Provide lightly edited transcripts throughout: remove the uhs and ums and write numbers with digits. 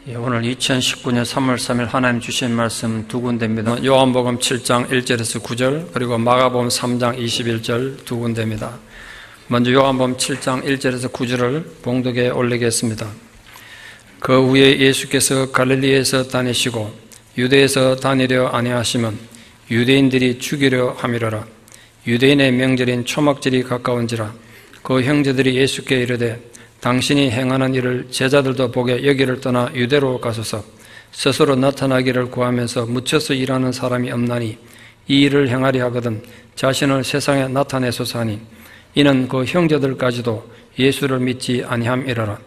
오늘 2019년 3월 3일 하나님 주신 말씀 두 군데입니다. 요한복음 7장 1절에서 9절 그리고 마가복음 3장 21절 두 군데입니다. 먼저 요한복음 7장 1절에서 9절을 봉독에 올리겠습니다. 그 후에 예수께서 갈릴리에서 다니시고 유대에서 다니려 아니하시면 유대인들이 죽이려 함이러라. 유대인의 명절인 초막절이 가까운지라. 그 형제들이 예수께 이르되 당신이 행하는 일을 제자들도 보게 여기를 떠나 유대로 가소서. 스스로 나타나기를 구하면서 묻혀서 일하는 사람이 없나니 이 일을 행하리 하거든 자신을 세상에 나타내소서 하니 이는 그 형제들까지도 예수를 믿지 아니함이러라.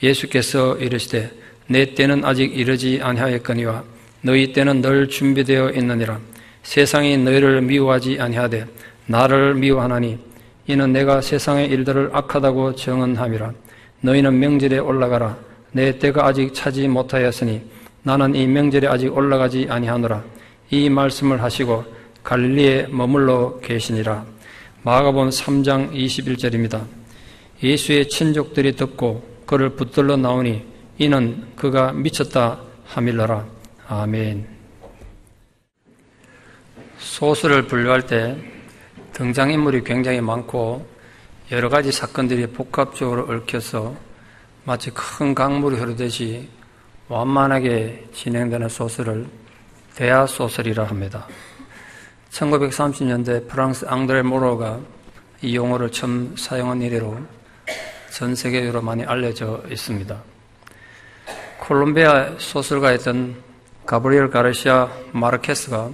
예수께서 이르시되 내 때는 아직 이르지 아니하였거니와 너희 때는 늘 준비되어 있느니라. 세상이 너희를 미워하지 아니하되 나를 미워하나니 이는 내가 세상의 일들을 악하다고 정언함이라. 너희는 명절에 올라가라. 내 때가 아직 차지 못하였으니 나는 이 명절에 아직 올라가지 아니하노라. 이 말씀을 하시고 갈릴리에 머물러 계시니라. 마가복음 3장 21절입니다. 예수의 친족들이 듣고 그를 붙들러 나오니 이는 그가 미쳤다 하밀러라. 아멘. 소설을 분류할 때 등장인물이 굉장히 많고 여러 가지 사건들이 복합적으로 얽혀서 마치 큰 강물이 흐르듯이 완만하게 진행되는 소설을 대화소설이라 합니다. 1930년대 프랑스 앙드레 모로가 이 용어를 처음 사용한 이래로 전 세계적으로 많이 알려져 있습니다. 콜롬비아 소설가였던 가브리엘 가르시아 마르케스가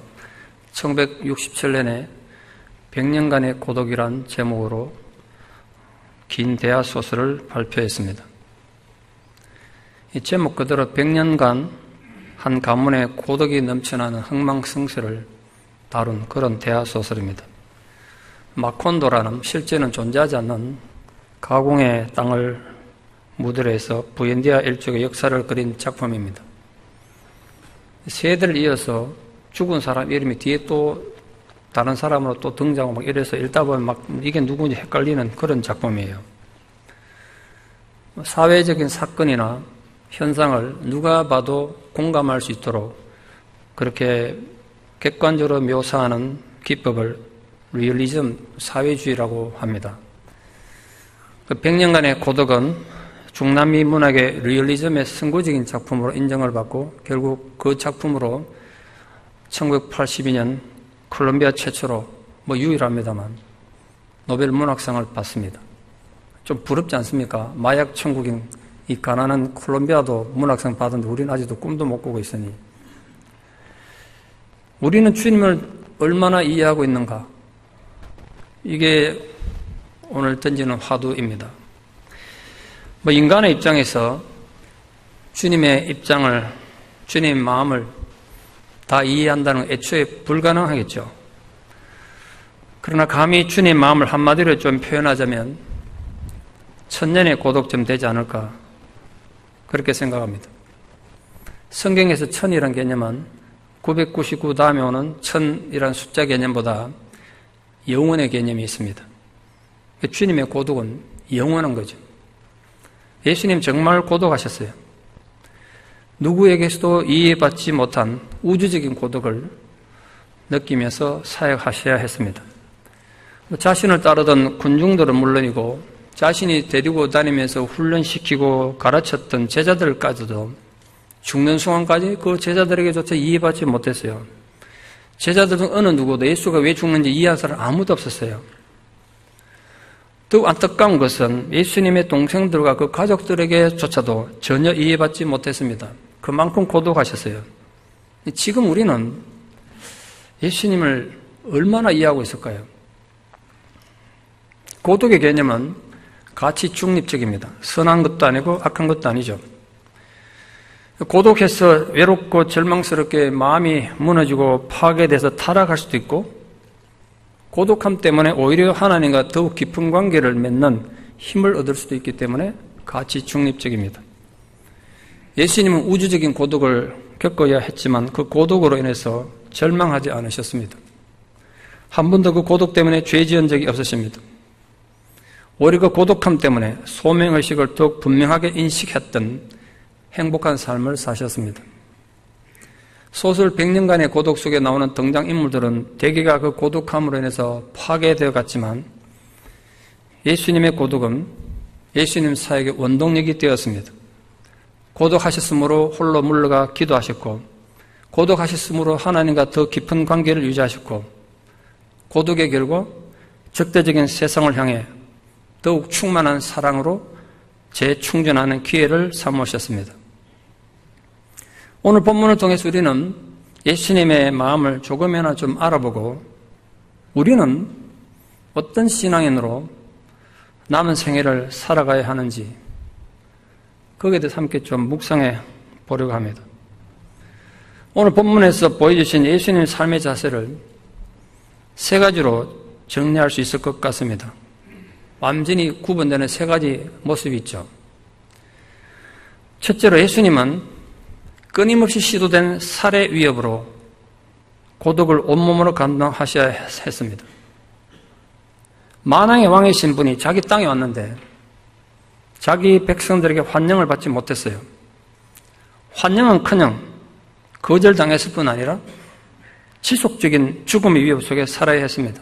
1967년에 100년간의 고독이란 제목으로 긴 대화소설을 발표했습니다. 이 제목 그대로 100년간 한 가문의 고독이 넘쳐나는 흥망성쇠를 다룬 그런 대화소설입니다. 마콘도라는 실제는 존재하지 않는 가공의 땅을 무대로 해서 부엔디아 일족의 역사를 그린 작품입니다. 세대를 이어서 죽은 사람 이름이 뒤에 또 다른 사람으로 또 등장하고 막 이래서 읽다 보면 막 이게 누구인지 헷갈리는 그런 작품이에요. 사회적인 사건이나 현상을 누가 봐도 공감할 수 있도록 그렇게 객관적으로 묘사하는 기법을 리얼리즘 사회주의라고 합니다. 그 100년간의 고독은 중남미 문학의 리얼리즘의 선구적인 작품으로 인정을 받고 결국 그 작품으로 1982년 콜롬비아 최초로 유일합니다만 노벨 문학상을 받습니다. 좀 부럽지 않습니까? 마약 천국인 이 가난한 콜롬비아도 문학상 받았는데 우리는 아직도 꿈도 못 꾸고 있으니 우리는 주님을 얼마나 이해하고 있는가? 이게 오늘 던지는 화두입니다. 인간의 입장에서 주님의 입장을, 주님의 마음을 다 이해한다는 건 애초에 불가능하겠죠. 그러나 감히 주님의 마음을 한마디로 좀 표현하자면 천년의 고독쯤 되지 않을까 그렇게 생각합니다. 성경에서 천이라는 개념은 999 다음에 오는 천이라는 숫자 개념보다 영원의 개념이 있습니다. 주님의 고독은 영원한 거죠. 예수님 정말 고독하셨어요. 누구에게서도 이해받지 못한 우주적인 고독을 느끼면서 사역하셔야 했습니다. 자신을 따르던 군중들은 물론이고 자신이 데리고 다니면서 훈련시키고 가르쳤던 제자들까지도 죽는 순간까지 그 제자들에게조차 이해받지 못했어요. 제자들은 어느 누구도 예수가 왜 죽는지 이해한 사람 아무도 없었어요. 더 안타까운 것은 예수님의 동생들과 그 가족들에게조차도 전혀 이해받지 못했습니다. 그만큼 고독하셨어요. 지금 우리는 예수님을 얼마나 이해하고 있을까요? 고독의 개념은 가치 중립적입니다. 선한 것도 아니고 악한 것도 아니죠. 고독해서 외롭고 절망스럽게 마음이 무너지고 파괴돼서 타락할 수도 있고 고독함 때문에 오히려 하나님과 더욱 깊은 관계를 맺는 힘을 얻을 수도 있기 때문에 가치 중립적입니다. 예수님은 우주적인 고독을 겪어야 했지만 그 고독으로 인해서 절망하지 않으셨습니다. 한 번도 그 고독 때문에 죄 지은 적이 없으십니다. 오히려 그 고독함 때문에 소명의식을 더욱 분명하게 인식했던 행복한 삶을 사셨습니다. 소설 100년간의 고독 속에 나오는 등장인물들은 대개가 그 고독함으로 인해서 파괴되어 갔지만 예수님의 고독은 예수님 사역의 원동력이 되었습니다. 고독하셨으므로 홀로 물러가 기도하셨고, 고독하셨으므로 하나님과 더 깊은 관계를 유지하셨고, 고독의 결과 적대적인 세상을 향해 더욱 충만한 사랑으로 재충전하는 기회를 삼으셨습니다. 오늘 본문을 통해서 우리는 예수님의 마음을 조금이나 좀 알아보고 우리는 어떤 신앙인으로 남은 생애를 살아가야 하는지 거기에 대해서 함께 좀 묵상해 보려고 합니다. 오늘 본문에서 보여주신 예수님의 삶의 자세를 세 가지로 정리할 수 있을 것 같습니다. 완전히 구분되는 세 가지 모습이 있죠. 첫째로 예수님은 끊임없이 시도된 살해 위협으로 고독을 온몸으로 감당하셔야 했습니다. 만왕의 왕이신 분이 자기 땅에 왔는데 자기 백성들에게 환영을 받지 못했어요. 환영은커녕 거절당했을 뿐 아니라 지속적인 죽음의 위협 속에 살아야 했습니다.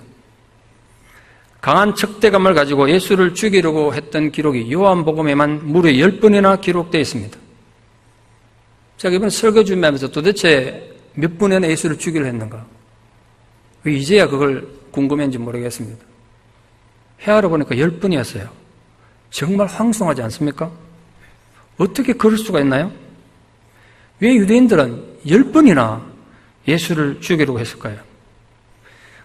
강한 적대감을 가지고 예수를 죽이려고 했던 기록이 요한복음에만 무려 10번이나 기록되어 있습니다. 제가 이번 설교 준비하면서 도대체 몇 번이나 예수를 죽이려 했는가? 이제야 그걸 궁금했는지 모르겠습니다. 헤아려 보니까 10번이었어요. 정말 황송하지 않습니까? 어떻게 그럴 수가 있나요? 왜 유대인들은 10번이나 예수를 죽이려고 했을까요?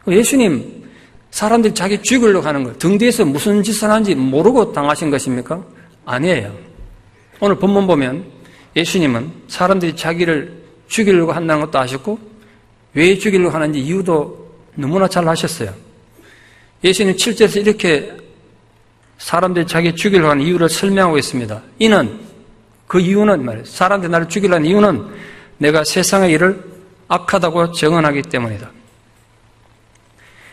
예수님, 사람들이 자기 죽이려고 하는 걸 등 뒤에서 무슨 짓을 하는지 모르고 당하신 것입니까? 아니에요. 오늘 본문 보면 예수님은 사람들이 자기를 죽이려고 한다는 것도 아셨고 왜 죽이려고 하는지 이유도 너무나 잘 아셨어요. 예수님 7절에서 이렇게 사람들이 자기 죽이려고 하는 이유를 설명하고 있습니다. 그 이유는 말이에요. 사람들이 나를 죽이려는 이유는 내가 세상의 일을 악하다고 정언하기 때문이다.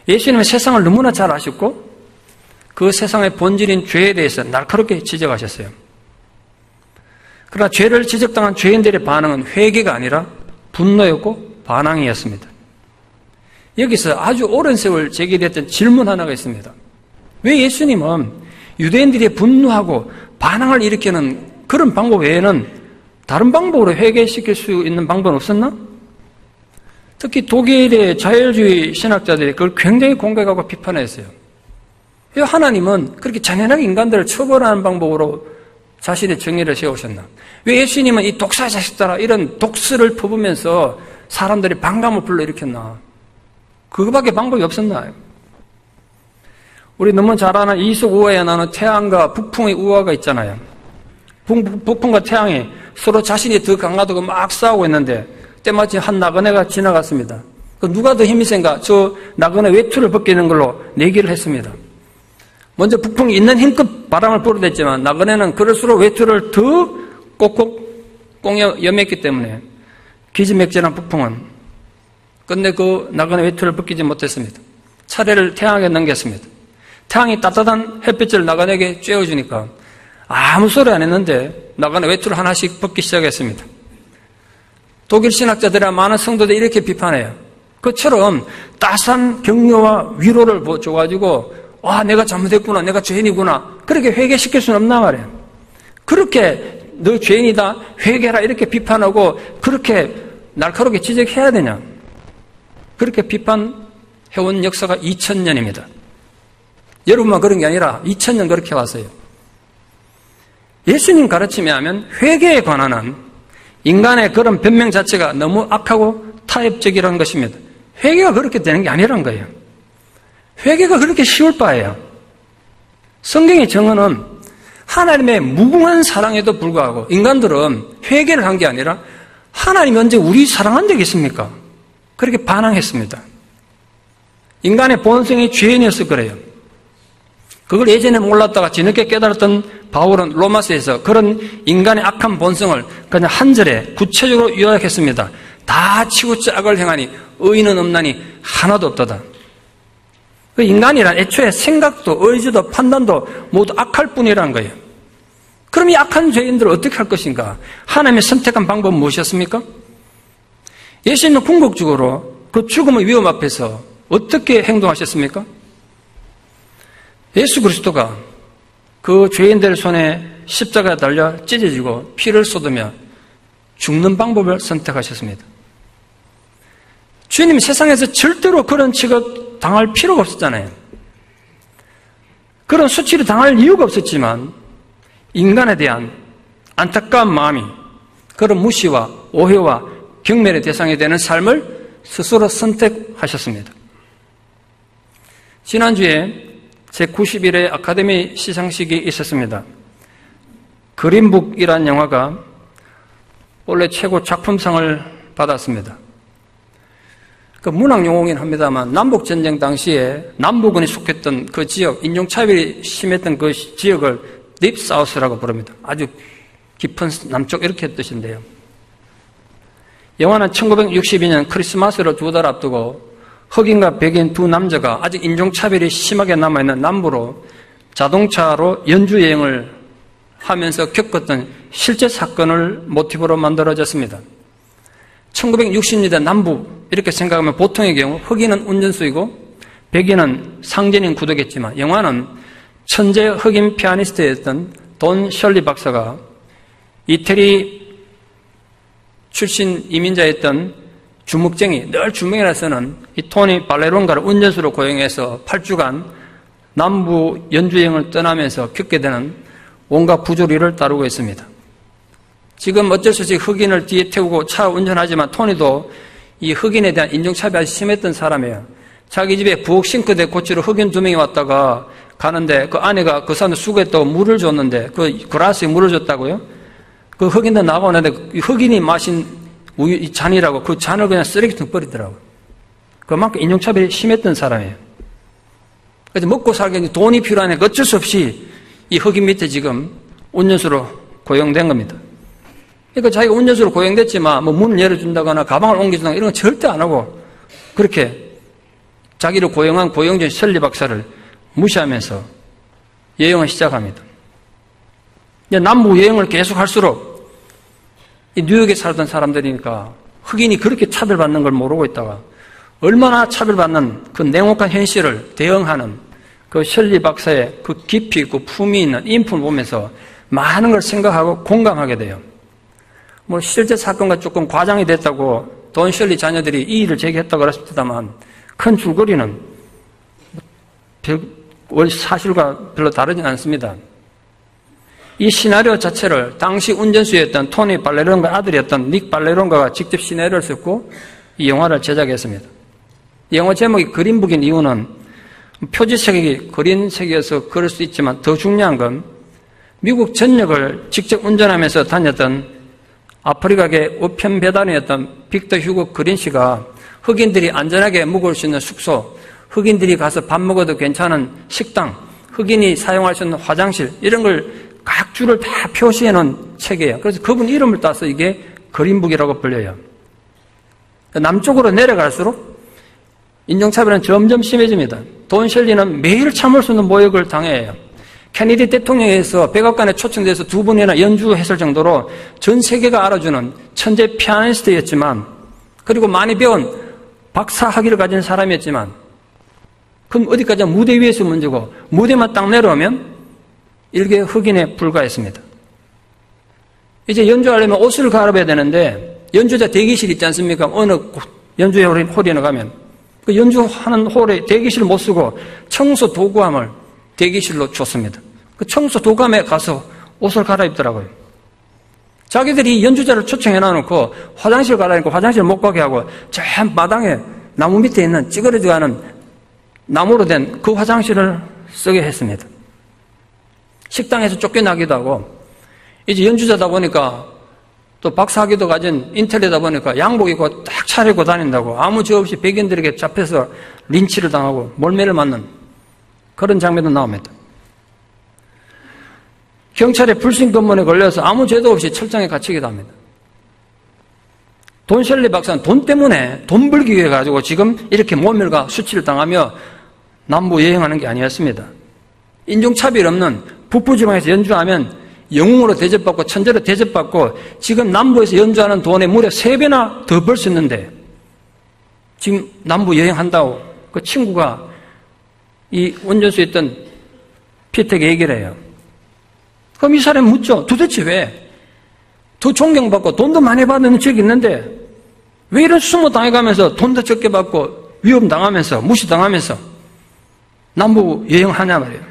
예수님은 세상을 너무나 잘 아셨고 그 세상의 본질인 죄에 대해서 날카롭게 지적하셨어요. 그러나 죄를 지적당한 죄인들의 반응은 회개가 아니라 분노였고 반항이었습니다. 여기서 아주 오랜 세월 제기됐던 질문 하나가 있습니다. 왜 예수님은 유대인들이 분노하고 반항을 일으키는 그런 방법 외에는 다른 방법으로 회개시킬 수 있는 방법은 없었나? 특히 독일의 자율주의 신학자들이 그걸 굉장히 공격하고 비판했어요. 왜 하나님은 그렇게 잔인하게 인간들을 처벌하는 방법으로 자신의 정의를 세우셨나? 왜 예수님은 이 독사의 자식들아 이런 독수를 퍼부면서 사람들이 반감을 불러일으켰나? 그거밖에 방법이 없었나요? 우리 너무 잘 아는 이속 우화에 나오는 태양과 북풍의 우화가 있잖아요. 북풍과 태양이 서로 자신이 더 강하다고 막 싸우고 있는데 때마침 한 나그네가 지나갔습니다. 누가 더 힘이 센가? 저 나그네 외투를 벗기는 걸로 내기를 했습니다. 먼저 북풍이 있는 힘껏 바람을 불어댔지만 나그네는 그럴수록 외투를 더 꼭꼭 여맸기 때문에 기지맥진한 북풍은 끝내 그 나그네 외투를 벗기지 못했습니다. 차례를 태양에게 넘겼습니다. 태양이 따뜻한 햇빛을 나그네에게 쬐어주니까 아무 소리 안 했는데 나그네 외투를 하나씩 벗기 시작했습니다. 독일 신학자들이나 많은 성도들이 이렇게 비판해요. 그처럼 따스한 격려와 위로를 줘가지고 내가 잘못했구나, 내가 죄인이구나 그렇게 회개시킬 수는 없나 말이에요. 그렇게 너 죄인이다, 회개라 이렇게 비판하고 그렇게 날카롭게 지적해야 되냐? 그렇게 비판해온 역사가 2000년입니다. 여러분만 그런 게 아니라 2000년 그렇게 왔어요. 예수님 가르침에 하면 회개에 관한 인간의 그런 변명 자체가 너무 악하고 타협적이라는 것입니다. 회개가 그렇게 되는 게 아니란 거예요. 회개가 그렇게 쉬울 바예요. 성경의 정언은 하나님의 무궁한 사랑에도 불구하고 인간들은 회개를 한 게 아니라 하나님이 언제 우리 사랑한 적이 있습니까? 그렇게 반항했습니다. 인간의 본성이 죄인이어서 그래요. 그걸 예전에 몰랐다가 뒤늦게 깨달았던 바울은 로마서에서 그런 인간의 악한 본성을 그냥 한 절에 구체적으로 요약했습니다. 다 치우쳐 악을 행하니 의인은 없나니 하나도 없도다. 그 인간이란 애초에 생각도 의지도 판단도 모두 악할 뿐이라는 거예요. 그럼 이 악한 죄인들을 어떻게 할 것인가? 하나님의 선택한 방법은 무엇이었습니까? 예수님은 궁극적으로 그 죽음의 위험 앞에서 어떻게 행동하셨습니까? 예수 그리스도가 그 죄인들 손에 십자가에 달려 찢어지고 피를 쏟으며 죽는 방법을 선택하셨습니다. 주님 세상에서 절대로 그런 취급 당할 필요가 없었잖아요. 그런 수치를 당할 이유가 없었지만 인간에 대한 안타까운 마음이 그런 무시와 오해와 경멸의 대상이 되는 삶을 스스로 선택하셨습니다. 지난주에 제91회 아카데미 시상식이 있었습니다. 그린북이라는 영화가 원래 최고 작품상을 받았습니다. 그 문학용어긴 합니다만 남북전쟁 당시에 남북군이 속했던 그 지역, 인종차별이 심했던 그 지역을 딥사우스라고 부릅니다. 아주 깊은 남쪽 이렇게 뜻인데요. 영화는 1962년 크리스마스를 2달 앞두고 흑인과 백인 두 남자가 아직 인종차별이 심하게 남아있는 남부로 자동차로 연주여행을 하면서 겪었던 실제 사건을 모티브로 만들어졌습니다. 1960년대 남부 이렇게 생각하면 보통의 경우 흑인은 운전수이고 백인은 상전인 구도겠지만 영화는 천재 흑인 피아니스트였던 돈 셜리 박사가 이태리 출신 이민자였던 주먹쟁이, 늘 주먹이라 쓰는 이 토니 발레론가를 운전수로 고용해서 8주간 남부 연주여행을 떠나면서 겪게 되는 온갖 부조리를 다루고 있습니다. 지금 어쩔 수 없이 흑인을 뒤에 태우고 차 운전하지만 토니도 이 흑인에 대한 인종차별이 심했던 사람이에요. 자기 집에 부엌 싱크대 고치러 흑인 2명이 왔다가 가는데 그 아내가 그 사람들 수고했다고 물을 줬는데 그 그라스에 물을 줬다고요? 그 흑인들 나가오는데 흑인이 마신 우유, 이 잔이라고 그 잔을 그냥 쓰레기통 버리더라고요. 그만큼 인종차별이 심했던 사람이에요. 그래서 먹고 살기 돈이 필요하니까 어쩔 수 없이 이 흑인 밑에 지금 운전수로 고용된 겁니다. 그러니까 자기가 운전수로 고용됐지만 뭐 문을 열어준다거나 가방을 옮겨준다거나 이런 건 절대 안 하고 그렇게 자기를 고용한 고용주인 셜리 박사를 무시하면서 여행을 시작합니다. 남부 여행을 계속 할수록 이 뉴욕에 살던 사람들이니까 흑인이 그렇게 차별받는 걸 모르고 있다가 얼마나 차별받는 그 냉혹한 현실을 대응하는 그 셜리 박사의 그 깊이 있고 품이 있는 인품을 보면서 많은 걸 생각하고 공감하게 돼요. 뭐 실제 사건과 조금 과장이 됐다고 돈 셜리 자녀들이 이의를 제기했다고 그랬습니다만 큰 줄거리는 사실과 별로 다르진 않습니다. 이 시나리오 자체를 당시 운전수였던 토니 발레론가 아들이었던 닉 발레론가가 직접 시나리오를 썼고 이 영화를 제작했습니다. 이 영화 제목이 그린북인 이유는 표지색이 그린색이어서 그럴 수 있지만 더 중요한 건 미국 전역을 직접 운전하면서 다녔던 아프리카계 우편 배단이었던 빅터 휴거 그린 씨가 흑인들이 안전하게 묵을 수 있는 숙소, 흑인들이 가서 밥 먹어도 괜찮은 식당, 흑인이 사용할 수 있는 화장실 이런 걸 각 줄을 다 표시해 놓은 책이에요. 그래서 그분 이름을 따서 이게 그린북이라고 불려요. 남쪽으로 내려갈수록 인종차별은 점점 심해집니다. 돈 셜리는 매일 참을 수 없는 모욕을 당해요. 케네디 대통령에서 백악관에 초청돼서 2번이나 연주했을 정도로 전 세계가 알아주는 천재 피아니스트였지만 그리고 많이 배운 박사 학위를 가진 사람이었지만 그럼 어디까지 무대 위에서 문제고 무대만 딱 내려오면 일개 흑인에 불과했습니다. 이제 연주하려면 옷을 갈아입어야 되는데 연주자 대기실 있지 않습니까? 어느 연주회 홀에 가면 그 연주하는 홀에 대기실 못 쓰고 청소 도구함을 대기실로 줬습니다. 그 청소 도구함에 가서 옷을 갈아입더라고요. 자기들이 연주자를 초청해 놔놓고 화장실 가라니까 화장실 못 가게 하고 저 마당에 나무 밑에 있는 찌그러져가는 나무로 된 그 화장실을 쓰게 했습니다. 식당에서 쫓겨나기도 하고 이제 연주자다 보니까 또 박사학위도 가진 인텔리다 보니까 양복 입고 딱 차리고 다닌다고 아무 죄 없이 백인들에게 잡혀서 린치를 당하고 몰매를 맞는 그런 장면도 나옵니다. 경찰의 불신 검문에 걸려서 아무 죄도 없이 철장에 갇히기도 합니다. 돈 셜리 박사는 돈 때문에 돈 벌기 위해 가지고 지금 이렇게 모멸과 수치를 당하며 남부 여행하는 게 아니었습니다. 인종차별 없는 북부지방에서 연주하면 영웅으로 대접받고 천재로 대접받고 지금 남부에서 연주하는 돈의 무려 3배나 더 벌 수 있는데 지금 남부 여행한다고 그 친구가 이 운전수에 있던 피터에게 얘기를 해요. 그럼 이 사람이 묻죠. 도대체 왜? 더 존경받고 돈도 많이 받는 적이 있는데 왜 이런 수모 당해가면서 돈도 적게 받고 위험 당하면서 무시당하면서 남부 여행하냐 말이에요.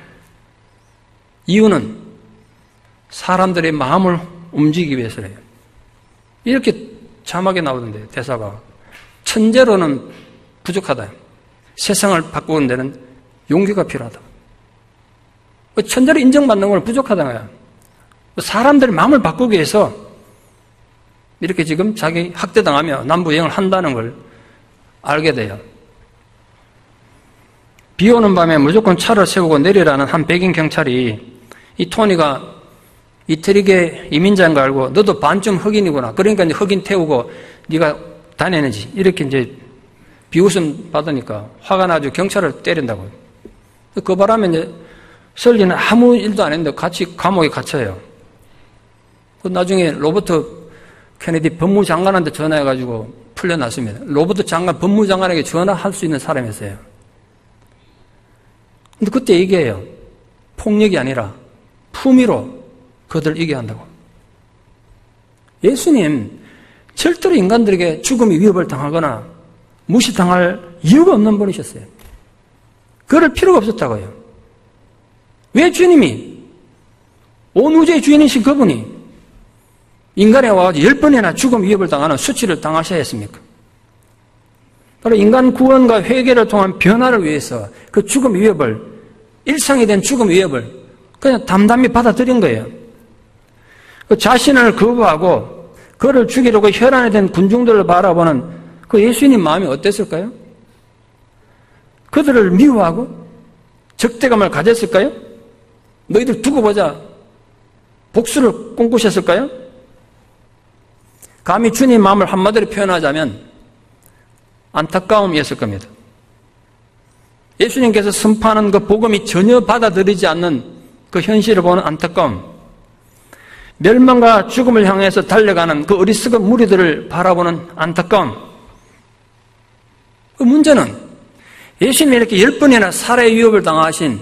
이유는 사람들의 마음을 움직이기 위해서래요. 이렇게 자막에 나오던데 대사가 천재로는 부족하다. 세상을 바꾸는 데는 용기가 필요하다. 천재로 인정받는 건 부족하다. 사람들의 마음을 바꾸기 위해서 이렇게 지금 자기 학대당하며 남부 여행을 한다는 걸 알게 돼요. 비 오는 밤에 무조건 차를 세우고 내리라는 한 백인 경찰이 이 토니가 이태리계 이민자인 거 알고 너도 반쯤 흑인이구나. 그러니까 이제 흑인 태우고 네가 다니는지 이렇게 이제 비웃음 받으니까 화가 나서 경찰을 때린다고요. 그 바람에 이제 설리는 아무 일도 안 했는데 같이 감옥에 갇혀요. 나중에 로버트 케네디 법무장관한테 전화해가지고 풀려났습니다. 로버트 장관, 법무장관에게 전화할 수 있는 사람이었어요. 근데 그때 얘기해요. 폭력이 아니라 품위로 그들을 이겨야 한다고. 예수님, 절대로 인간들에게 죽음의 위협을 당하거나 무시당할 이유가 없는 분이셨어요. 그럴 필요가 없었다고요. 왜 주님이 온 우주의 주인이신 그분이 인간에 와가지고 10번이나 죽음 위협을 당하는 수치를 당하셔야 했습니까? 바로 인간 구원과 회개를 통한 변화를 위해서 그 죽음 위협을, 일상이 된 죽음 위협을 그냥 담담히 받아들인 거예요. 그 자신을 거부하고 그를 죽이려고 혈안에 된 군중들을 바라보는 그 예수님 마음이 어땠을까요? 그들을 미워하고 적대감을 가졌을까요? 너희들 두고 보자 복수를 꿈꾸셨을까요? 감히 주님 마음을 한마디로 표현하자면 안타까움이었을 겁니다. 예수님께서 선포하는 그 복음이 전혀 받아들이지 않는 그 현실을 보는 안타까움, 멸망과 죽음을 향해서 달려가는 그 어리석은 무리들을 바라보는 안타까움. 그 문제는 예수님이 이렇게 10번이나 살해 위협을 당하신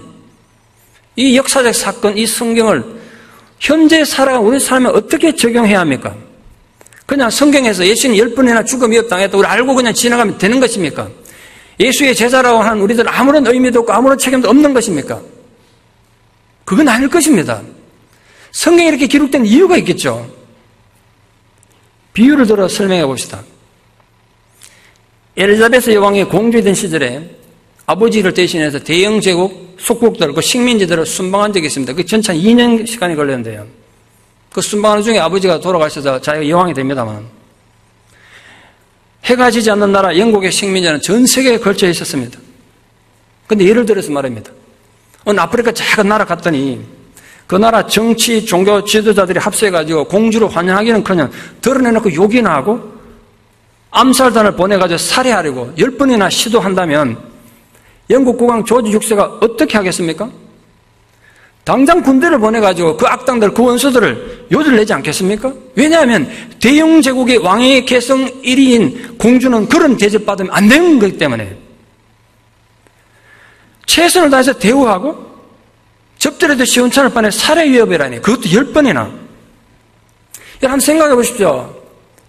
이 역사적 사건, 이 성경을 현재 살아가는 우리 삶에 어떻게 적용해야 합니까? 그냥 성경에서 예수님 10번이나 죽음 위협 당했다 우리 알고 그냥 지나가면 되는 것입니까? 예수의 제자라고 하는 우리들 아무런 의미도 없고 아무런 책임도 없는 것입니까? 그건 아닐 것입니다. 성경에 이렇게 기록된 이유가 있겠죠. 비유를 들어 설명해 봅시다. 엘리자베스 여왕이 공주이던 시절에 아버지를 대신해서 대영 제국 속국들, 그 식민지들을 순방한 적이 있습니다. 그 전차 2년 시간이 걸렸는데요. 그 순방하는 중에 아버지가 돌아가셔서 자기가 여왕이 됩니다만, 해가 지지 않는 나라 영국의 식민지는 전 세계에 걸쳐 있었습니다. 그런데 예를 들어서 말입니다. 어느 아프리카 작은 나라 갔더니 그 나라 정치, 종교 지도자들이 합세해가지고 공주를 환영하기는커녕 드러내놓고 욕이나 하고 암살단을 보내가지고 살해하려고 10번이나 시도한다면 영국 국왕 조지 6세가 어떻게 하겠습니까? 당장 군대를 보내가지고 그 악당들, 그 원수들을 요리를 내지 않겠습니까? 왜냐하면 대영 제국의 왕의 계성 1위인 공주는 그런 대접받으면 안 되는 거기 때문에 최선을 다해서 대우하고 접대라도 시원찮을 판에 살해 위협이라니, 그것도 10번이나. 여러분 생각해 보십시오.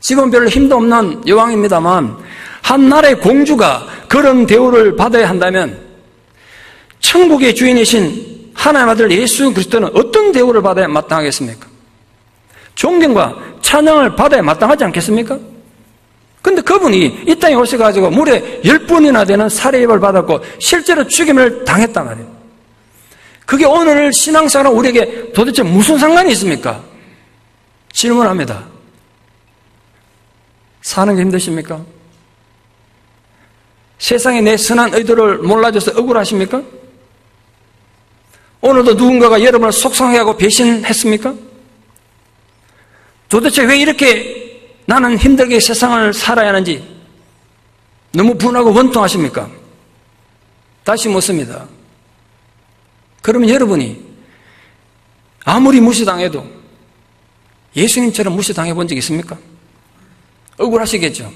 지금 별로 힘도 없는 여왕입니다만 한 나라의 공주가 그런 대우를 받아야 한다면 천국의 주인이신 하나님 아들 예수 그리스도는 어떤 대우를 받아야 마땅하겠습니까? 존경과 찬양을 받아야 마땅하지 않겠습니까? 근데 그분이 이 땅에 오셔가지고 무려 10번이나 되는 살해입을 받았고 실제로 죽임을 당했단 말이에요. 그게 오늘 신앙생활은 우리에게 도대체 무슨 상관이 있습니까? 질문합니다. 사는 게 힘드십니까? 세상에 내 선한 의도를 몰라줘서 억울하십니까? 오늘도 누군가가 여러분을 속상해하고 배신했습니까? 도대체 왜 이렇게 나는 힘들게 세상을 살아야 하는지 너무 분하고 원통하십니까? 다시 묻습니다. 그러면 여러분이 아무리 무시당해도 예수님처럼 무시당해 본 적 있습니까? 억울하시겠죠?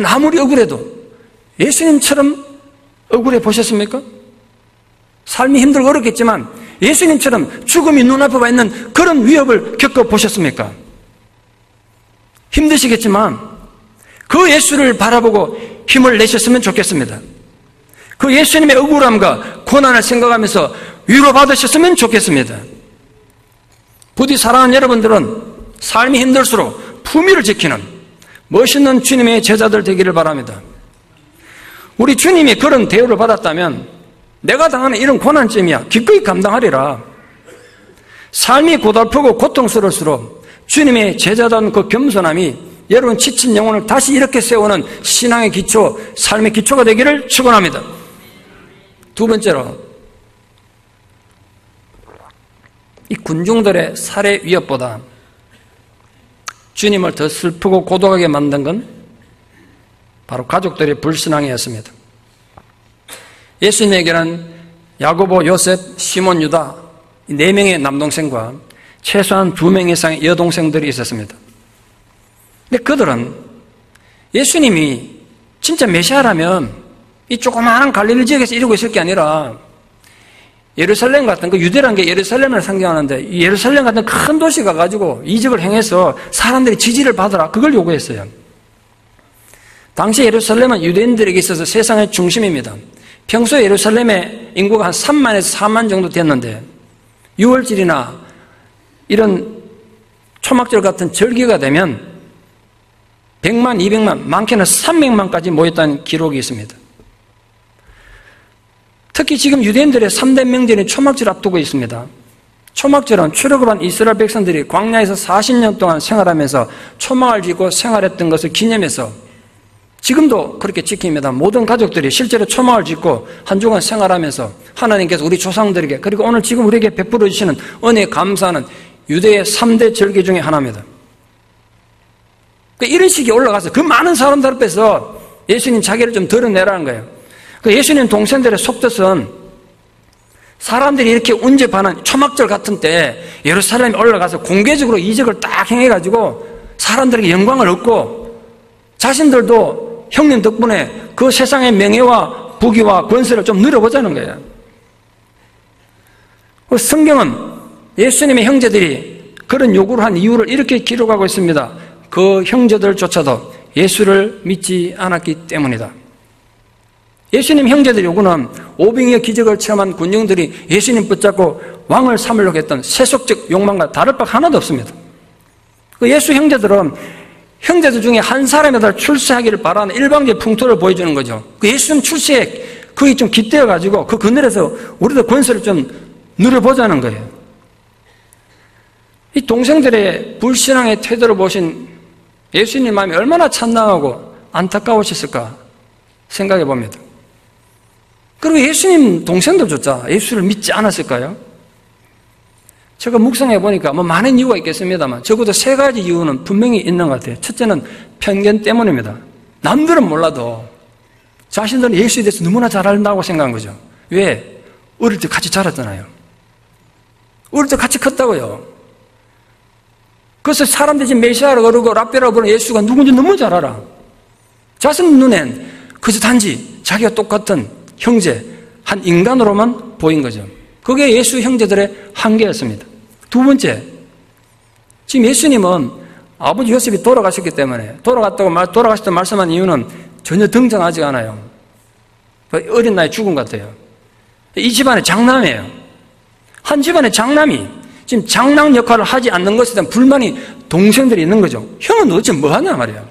아무리 억울해도 예수님처럼 억울해 보셨습니까? 삶이 힘들고 어렵겠지만 예수님처럼 죽음이 눈앞에 와 있는 그런 위협을 겪어보셨습니까? 힘드시겠지만 그 예수를 바라보고 힘을 내셨으면 좋겠습니다. 그 예수님의 억울함과 고난을 생각하면서 위로받으셨으면 좋겠습니다. 부디 사랑하는 여러분들은 삶이 힘들수록 품위를 지키는 멋있는 주님의 제자들 되기를 바랍니다. 우리 주님이 그런 대우를 받았다면 내가 당하는 이런 고난점이야 기꺼이 감당하리라. 삶이 고달프고 고통스러울수록 주님의 제자다운 그 겸손함이 여러분 지친 영혼을 다시 이렇게 세우는 신앙의 기초, 삶의 기초가 되기를 축원합니다. 두 번째로, 이 군중들의 살해 위협보다 주님을 더 슬프고 고독하게 만든 건 바로 가족들의 불신앙이었습니다. 예수님에게는 야고보, 요셉, 시몬, 유다 이 4명의 남동생과 최소한 2명 이상의 여동생들이 있었습니다. 근데 그들은 예수님이 진짜 메시아라면 이 조그마한 갈릴리 지역에서 이러고 있을 게 아니라 예루살렘 같은, 그 유대라는 게 예루살렘을 상징하는데 이 예루살렘 같은 큰 도시 가가지고 이적을 행해서 사람들이 지지를 받으라, 그걸 요구했어요. 당시 예루살렘은 유대인들에게 있어서 세상의 중심입니다. 평소 예루살렘의 인구가 한 3만에서 4만 정도 됐는데 6월절이나 이런 초막절 같은 절기가 되면 100만, 200만, 많게는 300만까지 모였다는 기록이 있습니다. 특히 지금 유대인들의 3대 명절인 초막절 앞두고 있습니다. 초막절은 출애굽한 이스라엘 백성들이 광야에서 40년 동안 생활하면서 초막을 짓고 생활했던 것을 기념해서 지금도 그렇게 지킵니다. 모든 가족들이 실제로 초막을 짓고 한 주간 생활하면서 하나님께서 우리 조상들에게, 그리고 오늘 지금 우리에게 베풀어 주시는 은혜에 감사하는 유대의 3대 절기 중에 하나입니다. 이런 식이 올라가서 그 많은 사람들 앞에서 예수님 자기를 좀 드러내라는 거예요. 예수님 동생들의 속뜻은 사람들이 이렇게 운집하는 초막절 같은 때 예루살렘에 올라가서 공개적으로 이적을 딱 행해가지고 사람들에게 영광을 얻고 자신들도 형님 덕분에 그 세상의 명예와 부귀와 권세를 좀 누려보자는 거예요. 성경은 예수님의 형제들이 그런 요구를 한 이유를 이렇게 기록하고 있습니다. 그 형제들조차도 예수를 믿지 않았기 때문이다. 예수님 형제들 요구는 오병이어 기적을 체험한 군중들이 예수님 붙잡고 왕을 삼으려고 했던 세속적 욕망과 다를 바 하나도 없습니다. 예수 형제들은 형제들 중에 한 사람에다 출세하기를 바라는 일방적 풍토를 보여주는 거죠. 예수님 출세에 그게 좀 깃대어가지고 그 그늘에서 우리도 권세를 좀 누려보자는 거예요. 이 동생들의 불신앙의 태도를 보신 예수님 마음이 얼마나 찬양하고 안타까우셨을까 생각해 봅니다. 그리고 예수님 동생들조차 예수를 믿지 않았을까요? 제가 묵상해 보니까 많은 이유가 있겠습니다만 적어도 3가지 이유는 분명히 있는 것 같아요. 첫째는 편견 때문입니다. 남들은 몰라도 자신들은 예수에 대해서 너무나 잘 안다고 생각한 거죠. 왜? 어릴 때 같이 자랐잖아요. 어릴 때 같이 컸다고요. 그래서 사람들이 지금 메시아라고 그러고 랍비라고 부르는 예수가 누군지 너무 잘 알아. 자신 눈엔 그저 단지 자기가 똑같은 형제, 한 인간으로만 보인 거죠. 그게 예수 형제들의 한계였습니다. 두 번째, 지금 예수님은 아버지 요셉이 돌아가셨기 때문에 돌아가셨다고 말씀한 이유는 전혀 등장하지 않아요. 어린 나이에 죽은 것 같아요. 이 집안의 장남이에요. 한 집안의 장남이 지금 장남 역할을 하지 않는 것에 대한 불만이 동생들이 있는 거죠. 형은 도대체 뭐 하냐 말이야.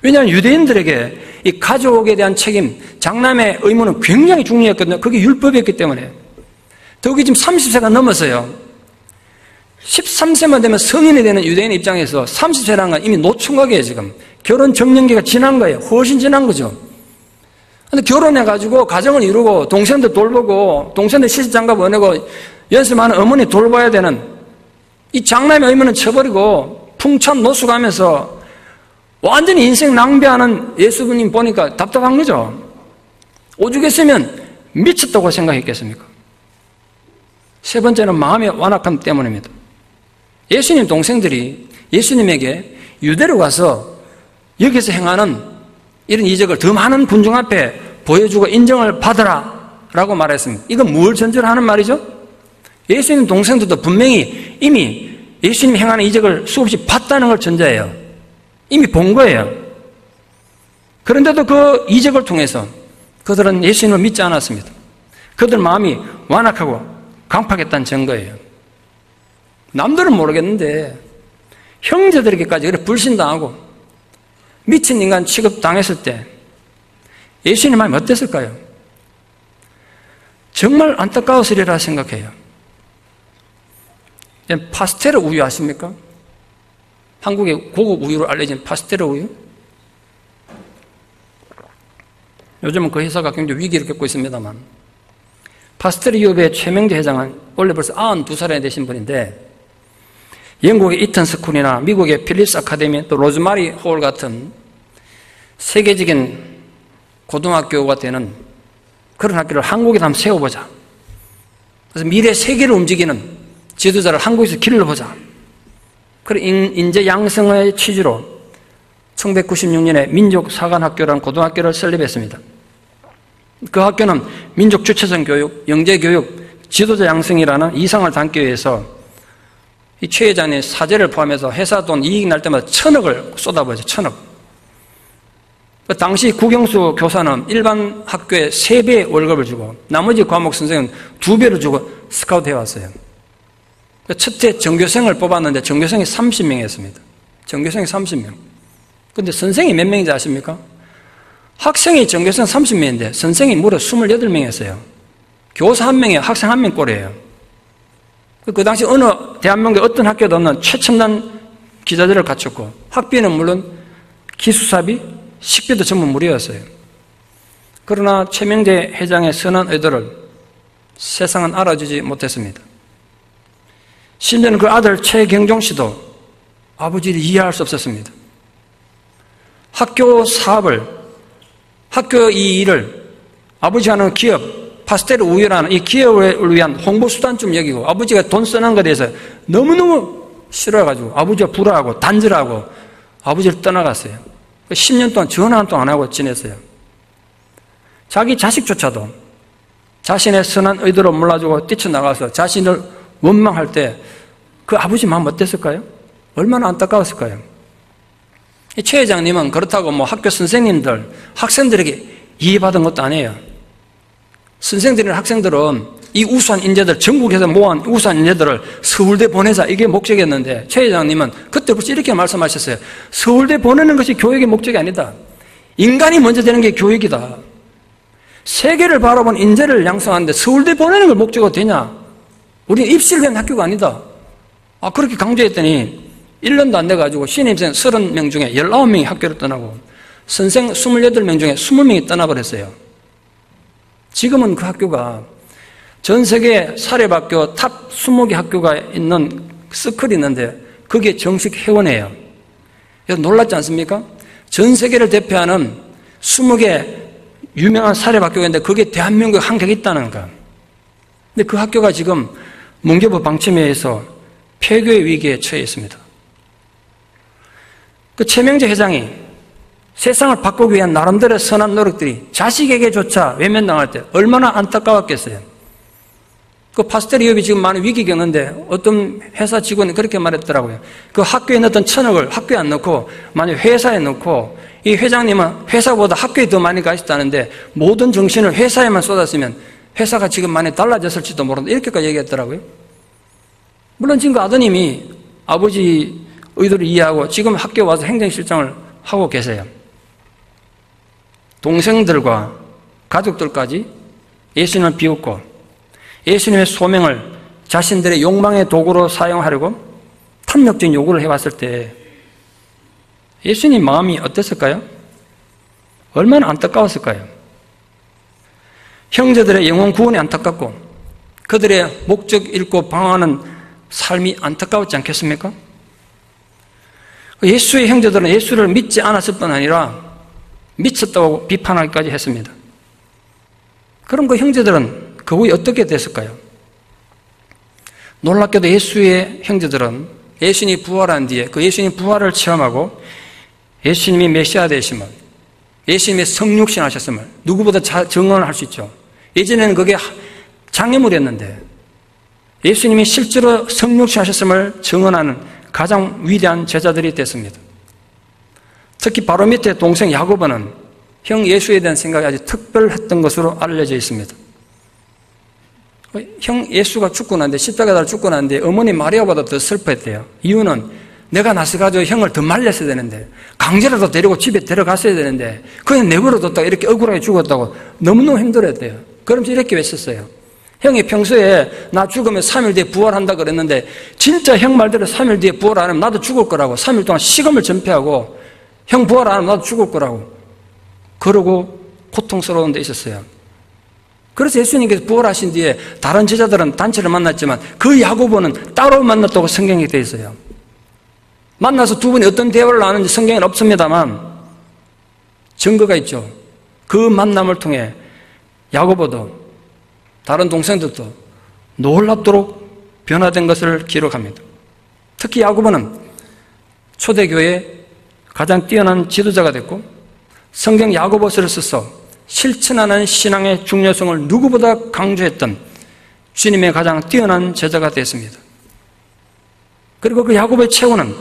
왜냐하면 유대인들에게 이 가족에 대한 책임, 장남의 의무는 굉장히 중요했거든요. 그게 율법이었기 때문에. 더욱이 지금 30세가 넘었어요. 13세만 되면 성인이 되는 유대인 입장에서 30세라는 건 이미 노총각이에요, 지금. 결혼 정년기가 지난 거예요. 훨씬 지난 거죠. 근데 결혼해가지고 가정을 이루고 동생들 돌보고 동생들 시집장가 보내고 연습하는 어머니 돌봐야 되는 이 장남의 의무는 쳐버리고 풍찬 노숙하면서 완전히 인생 낭비하는 예수님 보니까 답답한 거죠. 오죽했으면 미쳤다고 생각했겠습니까? 세 번째는 마음의 완악함 때문입니다. 예수님 동생들이 예수님에게 유대로 가서 여기서 행하는 이런 이적을 더 많은 군중 앞에 보여주고 인정을 받으라 라고 말했습니다. 이건 뭘 전제로 하는 말이죠? 예수님 동생들도 분명히 이미 예수님이 행하는 이적을 수없이 봤다는 걸 전제해요. 이미 본 거예요. 그런데도 그 이적을 통해서 그들은 예수님을 믿지 않았습니다. 그들 마음이 완악하고 강팍했다는 증거예요. 남들은 모르겠는데 형제들에게까지 그렇게 불신당하고 미친 인간 취급당했을 때 예수님 마음이 어땠을까요? 정말 안타까웠으리라 생각해요. 파스텔 우유 아십니까? 한국의 고급 우유로 알려진 파스텔 우유? 요즘은 그 회사가 굉장히 위기를 겪고 있습니다만 파스텔 기업의 최명재 회장은 원래 벌써 92살이 되신 분인데 영국의 이턴 스쿨이나 미국의 필립스 아카데미 또 로즈마리 홀 같은 세계적인 고등학교가 되는 그런 학교를 한국에도 한번 세워보자. 그래서 미래 세계를 움직이는 지도자를 한국에서 길러보자. 그런 인재 양성의 취지로 1996년에 민족사관학교라는 고등학교를 설립했습니다. 그 학교는 민족 주체성 교육, 영재 교육, 지도자 양성이라는 이상을 담기 위해서 이 최 회장의 사제를 포함해서 회사 돈 이익 날 때마다 1,000억을 쏟아부었죠. 1,000억. 당시 국영수 교사는 일반 학교에 3배의 월급을 주고 나머지 과목 선생은 2배를 주고 스카우트 해왔어요. 첫해 전교생을 뽑았는데 전교생이 30명이었습니다. 전교생이 30명. 근데 선생이 몇 명인지 아십니까? 학생이 전교생 30명인데 선생이 무려 28명이었어요. 교사 1명에 학생 1명 꼴이에요. 그 당시 어느 대한민국의 어떤 학교도 없는 최첨단 기자재를 갖췄고 학비는 물론 기숙사비, 식비도 전부 무료였어요. 그러나 최명재 회장의 선한 의도를 세상은 알아주지 못했습니다. 심지어는 그 아들 최경종 씨도 아버지를 이해할 수 없었습니다. 학교 사업을, 학교 이 일을 아버지가 하는 기업, 파스텔 우유라는 이 기업을 위한 홍보수단쯤 여기고 아버지가 돈 쓰는 것에 대해서 너무너무 싫어해가지고 아버지가 불화하고 단절하고 아버지를 떠나갔어요. 10년 동안 전화 한 통 안 하고 지냈어요. 자기 자식조차도 자신의 선한 의도로 몰라주고 뛰쳐나가서 자신을 원망할 때 그 아버지 마음 어땠을까요? 얼마나 안타까웠을까요? 최 회장님은 그렇다고 뭐 학교 선생님들, 학생들에게 이해받은 것도 아니에요. 선생들이나 학생들은 이 우수한 인재들, 전국에서 모은 우수한 인재들을 서울대 보내자, 이게 목적이었는데 최 회장님은 그때부터 이렇게 말씀하셨어요. 서울대 보내는 것이 교육의 목적이 아니다. 인간이 먼저 되는 게 교육이다. 세계를 바라본 인재를 양성하는데 서울대 보내는 걸 목적으로 되냐? 우리는 입시를 위한 학교가 아니다. 그렇게 강조했더니 1년도 안 돼가지고 신입생 30명 중에 19명이 학교를 떠나고 선생 28명 중에 20명이 떠나버렸어요. 지금은 그 학교가 전 세계 사립학교 탑 20개 학교가 있는 서클이 있는데 그게 정식 회원이에요. 놀랍지 않습니까? 전 세계를 대표하는 20개 유명한 사립학교가 있는데 그게 대한민국에 한 개가 있다는 거야. 근데 그 학교가 지금 문교부 방침에 의해서 폐교의 위기에 처해 있습니다. 그 최명재 회장이 세상을 바꾸기 위한 나름대로의 선한 노력들이 자식에게조차 외면당할 때 얼마나 안타까웠겠어요. 그 파스텔 기업이 지금 많은 위기 겪는데 어떤 회사 직원이 그렇게 말했더라고요. 그 학교에 넣었던 1,000억을 학교에 안 넣고 만약 회사에 넣고 이 회장님은 회사보다 학교에 더 많이 가있다는데 모든 정신을 회사에만 쏟았으면 회사가 지금 많이 달라졌을지도 모른다. 이렇게까지 얘기했더라고요. 물론 지금 그 아드님이 아버지 의도를 이해하고 지금 학교에 와서 행정실장을 하고 계세요. 동생들과 가족들까지 예수님을 비웃고 예수님의 소명을 자신들의 욕망의 도구로 사용하려고 탐욕적인 요구를 해왔을 때 예수님 마음이 어땠을까요? 얼마나 안타까웠을까요? 형제들의 영혼 구원이 안타깝고 그들의 목적 잃고 방황하는 삶이 안타까웠지 않겠습니까? 예수의 형제들은 예수를 믿지 않았을 뿐 아니라 미쳤다고 비판하기까지 했습니다. 그럼 그 형제들은 그 후에 어떻게 됐을까요? 놀랍게도 예수의 형제들은 예수님이 부활한 뒤에 그 예수님 부활을 체험하고 예수님이 메시아 되심을, 예수님의 성육신 하셨음을 누구보다 증언할 수 있죠. 예전에는 그게 장애물이었는데 예수님이 실제로 성육신 하셨음을 증언하는 가장 위대한 제자들이 됐습니다. 특히 바로 밑에 동생 야고보는 형 예수에 대한 생각이 아주 특별했던 것으로 알려져 있습니다. 형 예수가 죽고 난데, 십자가에 죽고 난데 어머니 마리아보다 더 슬퍼했대요. 이유는 내가 나서가지고 형을 더 말렸어야 되는데, 강제로도 데리고 집에 데려갔어야 되는데 그냥 내버려뒀다가 이렇게 억울하게 죽었다고 너무너무 힘들었대요. 그러면서 이렇게 외쳤어요. 형이 평소에 나 죽으면 3일 뒤에 부활한다 그랬는데 진짜 형 말대로 3일 뒤에 부활 안 하면 나도 죽을 거라고, 3일 동안 식음을 전폐하고 형 부활 안 하면 나도 죽을 거라고 그러고 고통스러운 데 있었어요. 그래서 예수님께서 부활하신 뒤에 다른 제자들은 단체를 만났지만 그 야고보는 따로 만났다고 성경에 되어 있어요. 만나서 두 분이 어떤 대화를 나누는지 성경에는 없습니다만 증거가 있죠. 그 만남을 통해 야고보도 다른 동생들도 놀랍도록 변화된 것을 기록합니다. 특히 야고보는 초대교회의 가장 뛰어난 지도자가 됐고 성경 야고보서를 써서 실천하는 신앙의 중요성을 누구보다 강조했던 주님의 가장 뛰어난 제자가 됐습니다. 그리고 그 야고보의 최후는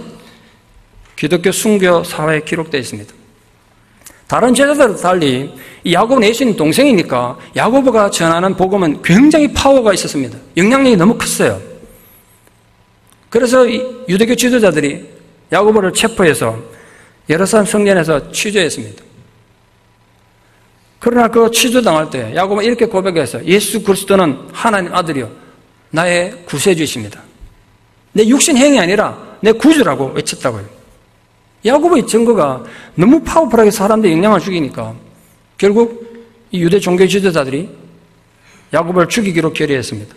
기독교 순교 사화에 기록되어 있습니다. 다른 제자들과 달리 이 야고보는 예수님 동생이니까 야고보가 전하는 복음은 굉장히 파워가 있었습니다. 영향력이 너무 컸어요. 그래서 유대교 지도자들이 야고보를 체포해서 예루살렘 성전에서 취조했습니다. 그러나 그 취조당할 때 야고보는 이렇게 고백했어요. 예수 그리스도는 하나님 아들이요 나의 구세주이십니다. 내 육신 행위 아니라 내 구주라고 외쳤다고요. 야고보의 증거가 너무 파워풀하게 사람들에 영향을 주기니까 결국 이 유대 종교 지도자들이 야고보를 죽이기로 결의했습니다.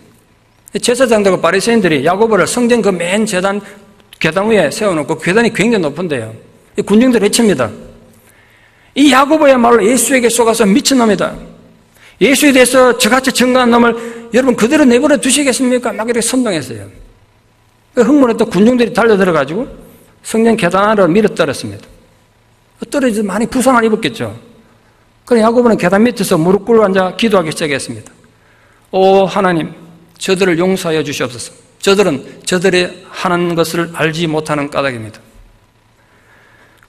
제사장들과 바리새인들이 야고보를 성전 그 맨 계단 위에 세워놓고 계단이 굉장히 높은데요. 이 군중들 외칩니다. 이 야고보야말로 예수에게 속아서 미친놈이다. 예수에 대해서 저같이 증거한 놈을 여러분 그대로 내버려 두시겠습니까? 막 이렇게 선동했어요. 흥분에 또 군중들이 달려들어가지고 성전 계단 아래로 밀어 떨었습니다. 떨어져서 많이 부상을 입었겠죠. 그래서 야고보는 계단 밑에서 무릎 꿇어 앉아 기도하기 시작했습니다. 오 하나님, 저들을 용서하여 주시옵소서. 저들은 저들의 하는 것을 알지 못하는 까닭입니다.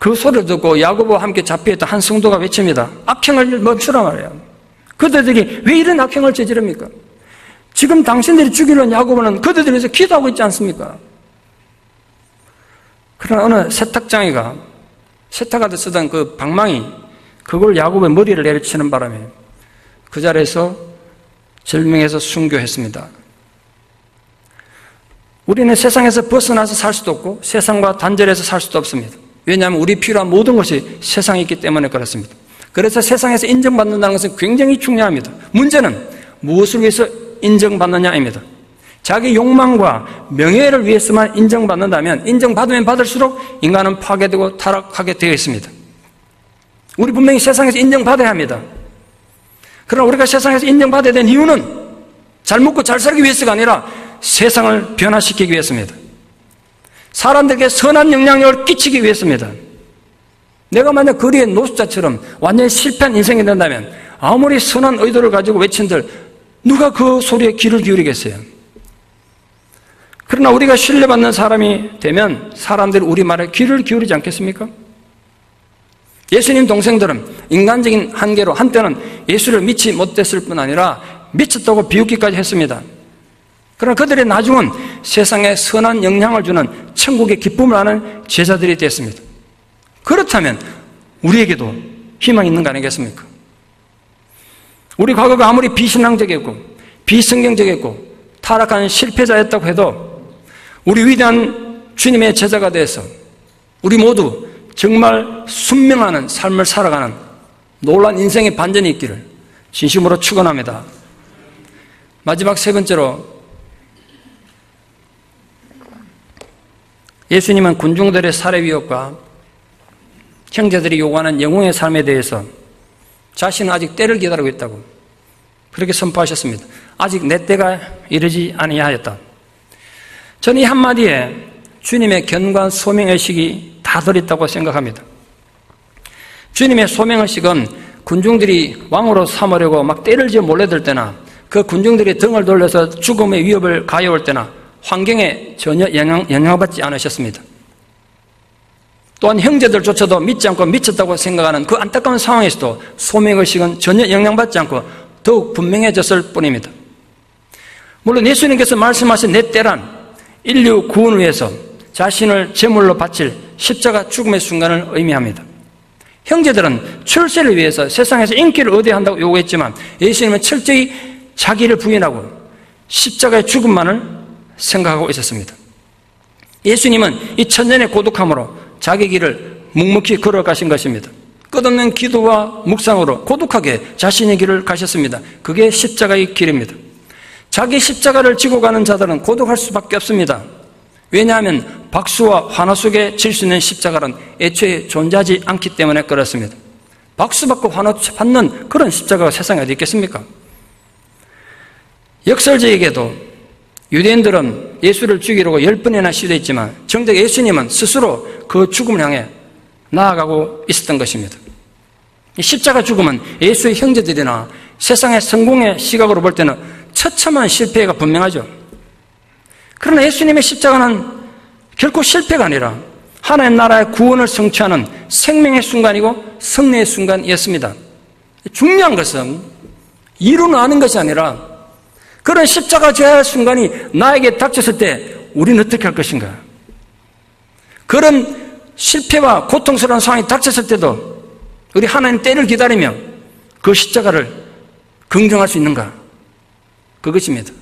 그 소리를 듣고 야고보와 함께 잡혀있던 한 성도가 외칩니다. 악행을 멈추라 말이에요. 그들이 왜 이런 악행을 저지릅니까? 지금 당신들이 죽이려는 야고보는 그들을 위해서 기도하고 있지 않습니까? 그러나 어느 세탁장이가 세탁하듯 쓰던 그 방망이 그걸 야고보의 머리를 내리치는 바람에 그 자리에서 절명해서 순교했습니다. 우리는 세상에서 벗어나서 살 수도 없고 세상과 단절해서 살 수도 없습니다. 왜냐하면 우리 필요한 모든 것이 세상에 있기 때문에 그렇습니다. 그래서 세상에서 인정받는다는 것은 굉장히 중요합니다. 문제는 무엇을 위해서 인정받느냐입니다. 자기 욕망과 명예를 위해서만 인정받는다면 인정받으면 받을수록 인간은 파괴되고 타락하게 되어 있습니다. 우리 분명히 세상에서 인정받아야 합니다. 그러나 우리가 세상에서 인정받아야 되는 이유는 잘 먹고 잘 살기 위해서가 아니라 세상을 변화시키기 위해서입니다. 사람들에게 선한 영향력을 끼치기 위해서입니다. 내가 만약 거리의 노숙자처럼 완전히 실패한 인생이 된다면 아무리 선한 의도를 가지고 외친들 누가 그 소리에 귀를 기울이겠어요? 그러나 우리가 신뢰받는 사람이 되면 사람들이 우리 말에 귀를 기울이지 않겠습니까? 예수님 동생들은 인간적인 한계로 한때는 예수를 믿지 못했을 뿐 아니라 미쳤다고 비웃기까지 했습니다. 그러나 그들의 나중은 세상에 선한 영향을 주는 천국의 기쁨을 아는 제자들이 됐습니다. 그렇다면 우리에게도 희망이 있는 거 아니겠습니까? 우리 과거가 아무리 비신앙적이었고 비성경적이었고 타락한 실패자였다고 해도 우리 위대한 주님의 제자가 돼서 우리 모두 정말 순명하는 삶을 살아가는 놀라운 인생의 반전이 있기를 진심으로 축원합니다. 마지막 세 번째로 예수님은 군중들의 살해 위협과 형제들이 요구하는 영웅의 삶에 대해서 자신은 아직 때를 기다리고 있다고 그렇게 선포하셨습니다. 아직 내 때가 이르지 아니하였다. 저는 이 한마디에 주님의 견고한 소명의식이 다 들어있다고 생각합니다. 주님의 소명의식은 군중들이 왕으로 삼으려고 막 때를 지어 몰려들 때나 그 군중들이 등을 돌려서 죽음의 위협을 가해올 때나 환경에 전혀 영향받지 않으셨습니다. 또한 형제들조차도 믿지 않고 미쳤다고 생각하는 그 안타까운 상황에서도 소명의식은 전혀 영향받지 않고 더욱 분명해졌을 뿐입니다. 물론 예수님께서 말씀하신 내 때란 인류 구원을 위해서 자신을 제물로 바칠 십자가 죽음의 순간을 의미합니다. 형제들은 출세를 위해서 세상에서 인기를 얻어야 한다고 요구했지만 예수님은 철저히 자기를 부인하고 십자가의 죽음만을 생각하고 있었습니다. 예수님은 이 천년의 고독함으로 자기 길을 묵묵히 걸어가신 것입니다. 끝없는 기도와 묵상으로 고독하게 자신의 길을 가셨습니다. 그게 십자가의 길입니다. 자기 십자가를 지고 가는 자들은 고독할 수밖에 없습니다. 왜냐하면 박수와 환호 속에 질 수 있는 십자가는 애초에 존재하지 않기 때문에 그렇습니다. 박수받고 환호 받는 그런 십자가가 세상에 어디 있겠습니까? 역설적에게도 유대인들은 예수를 죽이려고 10번이나 시도했지만 정작 예수님은 스스로 그 죽음을 향해 나아가고 있었던 것입니다. 이 십자가 죽음은 예수의 형제들이나 세상의 성공의 시각으로 볼 때는 처참한 실패가 분명하죠. 그러나 예수님의 십자가는 결코 실패가 아니라 하나님 나라의 구원을 성취하는 생명의 순간이고 승리의 순간이었습니다. 중요한 것은 이루는 아는 것이 아니라 그런 십자가 져야 할 순간이 나에게 닥쳤을 때 우리는 어떻게 할 것인가? 그런 실패와 고통스러운 상황이 닥쳤을 때도 우리 하나님 때를 기다리며 그 십자가를 긍정할 수 있는가? 그것입니다.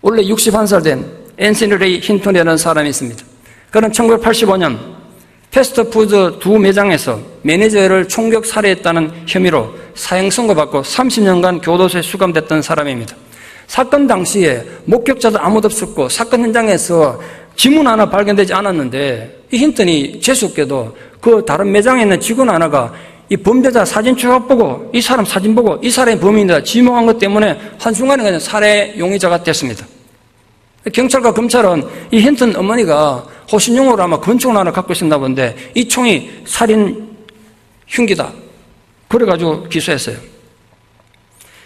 원래 61살 된 앤서니 레이 힌턴이라는 사람이 있습니다. 그는 1985년 패스트푸드 두 매장에서 매니저를 총격 살해했다는 혐의로 사형 선고받고 30년간 교도소에 수감됐던 사람입니다. 사건 당시에 목격자도 아무도 없었고 사건 현장에서 지문 하나 발견되지 않았는데 이 힌턴이 재수없게도 그 다른 매장에 있는 직원 하나가 이 범죄자 사진 추적 보고 이 사람 사진 보고 이 사람이 범인이다 지목한 것 때문에 한순간에 그냥 살해 용의자가 됐습니다. 경찰과 검찰은 이 힌턴 어머니가 호신용으로 아마 권총을 하나 갖고 있었나 본데 이 총이 살인 흉기다 그래가지고 기소했어요.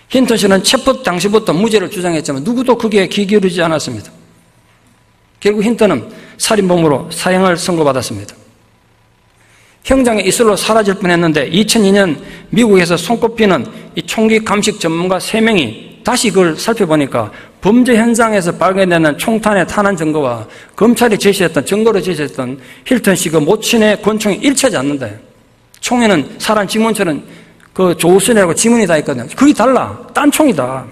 힌턴 씨는 체포 당시부터 무죄를 주장했지만 누구도 그게 귀 기울이지 않았습니다. 결국 힌턴은 살인범으로 사형을 선고받았습니다. 형장에 이슬로 사라질 뻔했는데 2002년 미국에서 손꼽히는 이 총기 감식 전문가 3명이 다시 그걸 살펴보니까 범죄 현장에서 발견되는 총탄의 탄환 증거와 검찰이 제시했던 증거로 제시했던 힐턴 씨 그 모친의 권총이 일치하지 않는다. 총에는 사람 지문처럼 그 조수이라고 지문이 다 있거든요. 그게 달라. 딴 총이다.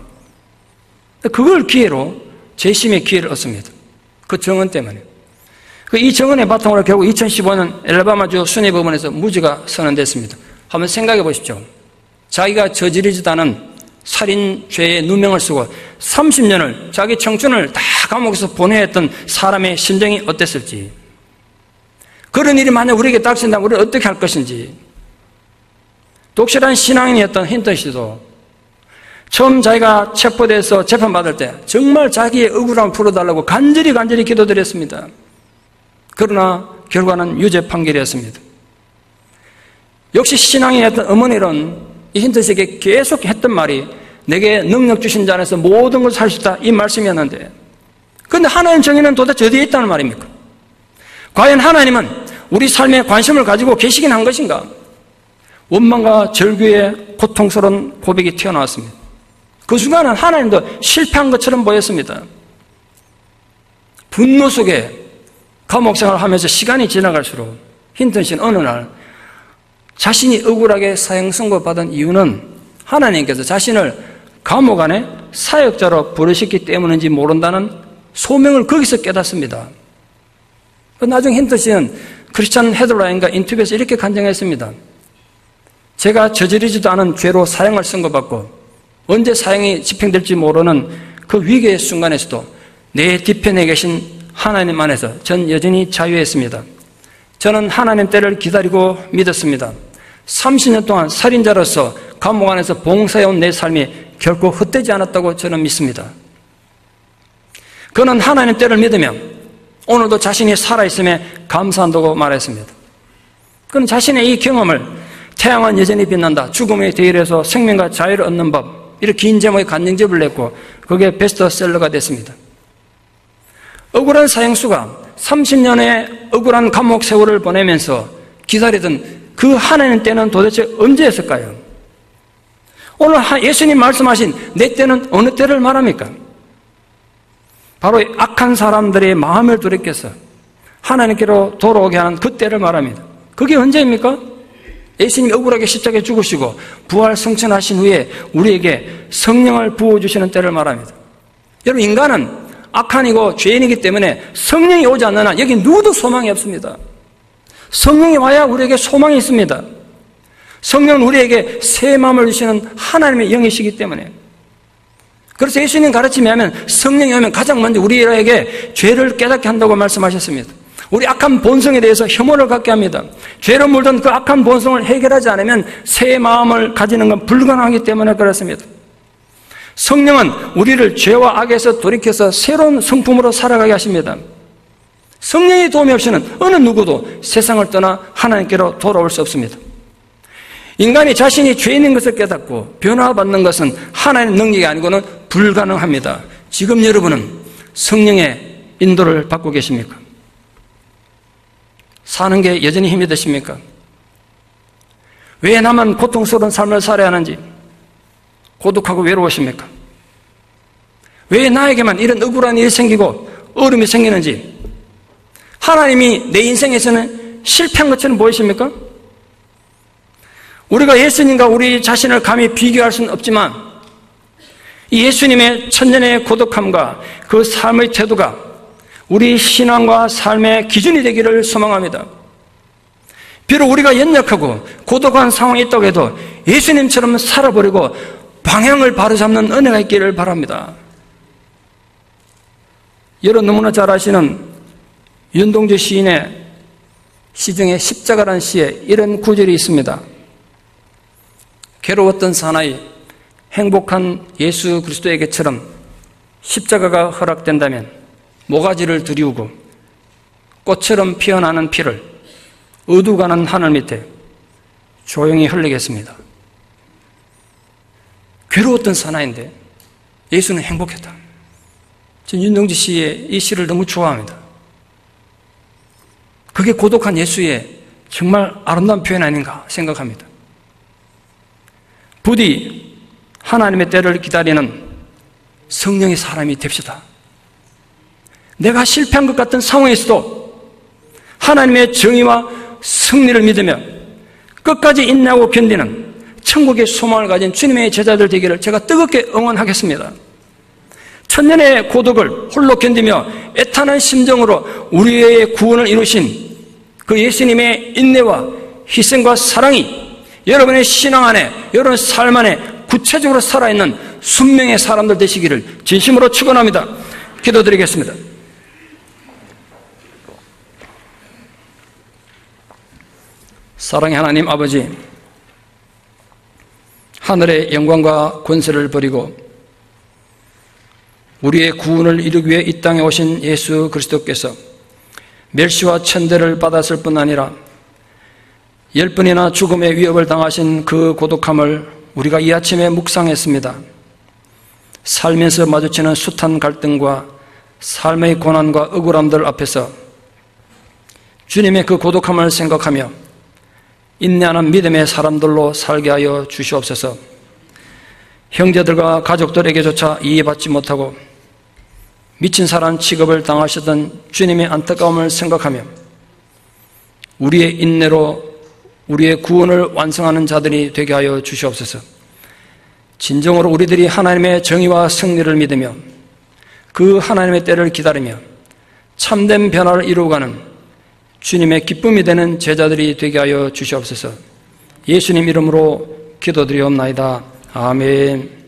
그걸 기회로 재심의 기회를 얻습니다. 그 증언 때문에. 이 증언의 바탕으로 결국 2015년 엘라바마주 순회법원에서 무죄가 선언됐습니다. 한번 생각해 보십시오. 자기가 저지르지도 않은 살인죄의 누명을 쓰고 30년을 자기 청춘을 다 감옥에서 보내야 했던 사람의 심정이 어땠을지, 그런 일이 만약 우리에게 닥친다면 우리는 어떻게 할 것인지. 독실한 신앙인이었던 힌턴 씨도 처음 자기가 체포돼서 재판받을 때 정말 자기의 억울함을 풀어달라고 간절히 기도드렸습니다. 그러나 결과는 유죄 판결이었습니다. 역시 신앙인이었던 어머니는 이 힌턴 씨에게 계속 했던 말이 내게 능력 주신 자 안에서 모든 것을 할 수 있다 이 말씀이었는데, 그런데 하나님 정의는 도대체 어디에 있다는 말입니까? 과연 하나님은 우리 삶에 관심을 가지고 계시긴 한 것인가? 원망과 절규의 고통스러운 고백이 튀어나왔습니다. 그 순간은 하나님도 실패한 것처럼 보였습니다. 분노 속에 감옥 생활을 하면서 시간이 지나갈수록 힌턴 씨는 어느 날 자신이 억울하게 사형 선고받은 이유는 하나님께서 자신을 감옥 안에 사역자로 부르셨기 때문인지 모른다는 소명을 거기서 깨닫습니다. 나중에 힌턴 씨는 크리스찬 헤드라인과 인터뷰에서 이렇게 간증했습니다. 제가 저지르지도 않은 죄로 사형을 선고받고 언제 사형이 집행될지 모르는 그 위기의 순간에서도 내 뒤편에 계신 하나님 안에서 전 여전히 자유했습니다. 저는 하나님 때를 기다리고 믿었습니다. 30년 동안 살인자로서 감옥 안에서 봉사해온 내 삶이 결코 헛되지 않았다고 저는 믿습니다. 그는 하나님 때를 믿으며 오늘도 자신이 살아있음에 감사한다고 말했습니다. 그는 자신의 이 경험을 태양은 여전히 빛난다, 죽음의 대일에서 생명과 자유를 얻는 법, 이렇게 긴 제목의 간증집을 냈고 그게 베스트셀러가 됐습니다. 억울한 사형수가 30년의 억울한 감옥 세월을 보내면서 기다리던 그 하나님 때는 도대체 언제였을까요? 오늘 예수님 말씀하신 내 때는 어느 때를 말합니까? 바로 악한 사람들의 마음을 돌이켜서 하나님께로 돌아오게 하는 그 때를 말합니다. 그게 언제입니까? 예수님이 억울하게 십자가에 죽으시고 부활 성천하신 후에 우리에게 성령을 부어주시는 때를 말합니다. 여러분, 인간은 악한이고 죄인이기 때문에 성령이 오지 않는 한 여기 누구도 소망이 없습니다. 성령이 와야 우리에게 소망이 있습니다. 성령은 우리에게 새 마음을 주시는 하나님의 영이시기 때문에. 그래서 예수님 가르침에 하면 성령이 오면 가장 먼저 우리에게 죄를 깨닫게 한다고 말씀하셨습니다. 우리 악한 본성에 대해서 혐오를 갖게 합니다. 죄로 물든 그 악한 본성을 해결하지 않으면 새 마음을 가지는 건 불가능하기 때문에 그렇습니다. 성령은 우리를 죄와 악에서 돌이켜서 새로운 성품으로 살아가게 하십니다. 성령의 도움이 없이는 어느 누구도 세상을 떠나 하나님께로 돌아올 수 없습니다. 인간이 자신이 죄인인 것을 깨닫고 변화받는 것은 하나님의 능력이 아니고는 불가능합니다. 지금 여러분은 성령의 인도를 받고 계십니까? 사는 게 여전히 힘이 드십니까? 왜 나만 고통스러운 삶을 살아야 하는지 고독하고 외로우십니까? 왜 나에게만 이런 억울한 일이 생기고 어려움이 생기는지, 하나님이 내 인생에서는 실패한 것처럼 보이십니까? 우리가 예수님과 우리 자신을 감히 비교할 수는 없지만 이 예수님의 천년의 고독함과 그 삶의 태도가 우리 신앙과 삶의 기준이 되기를 소망합니다. 비록 우리가 연약하고 고독한 상황에 있다고 해도 예수님처럼 살아버리고 방향을 바로잡는 은혜가 있기를 바랍니다. 여러분 너무나 잘 아시는 윤동주 시인의 시 중에 십자가라는 시에 이런 구절이 있습니다. 괴로웠던 사나이, 행복한 예수 그리스도에게처럼 십자가가 허락된다면 모가지를 들이우고 꽃처럼 피어나는 피를 어두가는 하늘 밑에 조용히 흘리겠습니다. 괴로웠던 사나이인데 예수는 행복했다. 저는 윤동주 씨의 이 시를 너무 좋아합니다. 그게 고독한 예수의 정말 아름다운 표현 아닌가 생각합니다. 부디 하나님의 때를 기다리는 성령의 사람이 됩시다. 내가 실패한 것 같은 상황에서도 하나님의 정의와 승리를 믿으며 끝까지 인내하고 견디는 천국의 소망을 가진 주님의 제자들 되기를 제가 뜨겁게 응원하겠습니다. 천년의 고독을 홀로 견디며 애타는 심정으로 우리의 구원을 이루신 그 예수님의 인내와 희생과 사랑이 여러분의 신앙 안에, 여러분의 삶 안에 구체적으로 살아있는 순명의 사람들 되시기를 진심으로 축원합니다. 기도드리겠습니다. 사랑의 하나님 아버지, 하늘의 영광과 권세를 버리고 우리의 구원을 이루기 위해 이 땅에 오신 예수 그리스도께서 멸시와 천대를 받았을 뿐 아니라 10번이나 죽음의 위협을 당하신 그 고독함을 우리가 이 아침에 묵상했습니다. 살면서 마주치는 숱한 갈등과 삶의 고난과 억울함들 앞에서 주님의 그 고독함을 생각하며 인내하는 믿음의 사람들로 살게 하여 주시옵소서. 형제들과 가족들에게조차 이해받지 못하고 미친 사람 취급을 당하시던 주님의 안타까움을 생각하며 우리의 인내로 우리의 구원을 완성하는 자들이 되게 하여 주시옵소서. 진정으로 우리들이 하나님의 정의와 승리를 믿으며 그 하나님의 때를 기다리며 참된 변화를 이루어가는 주님의 기쁨이 되는 제자들이 되게 하여 주시옵소서. 예수님 이름으로 기도드리옵나이다. 아멘.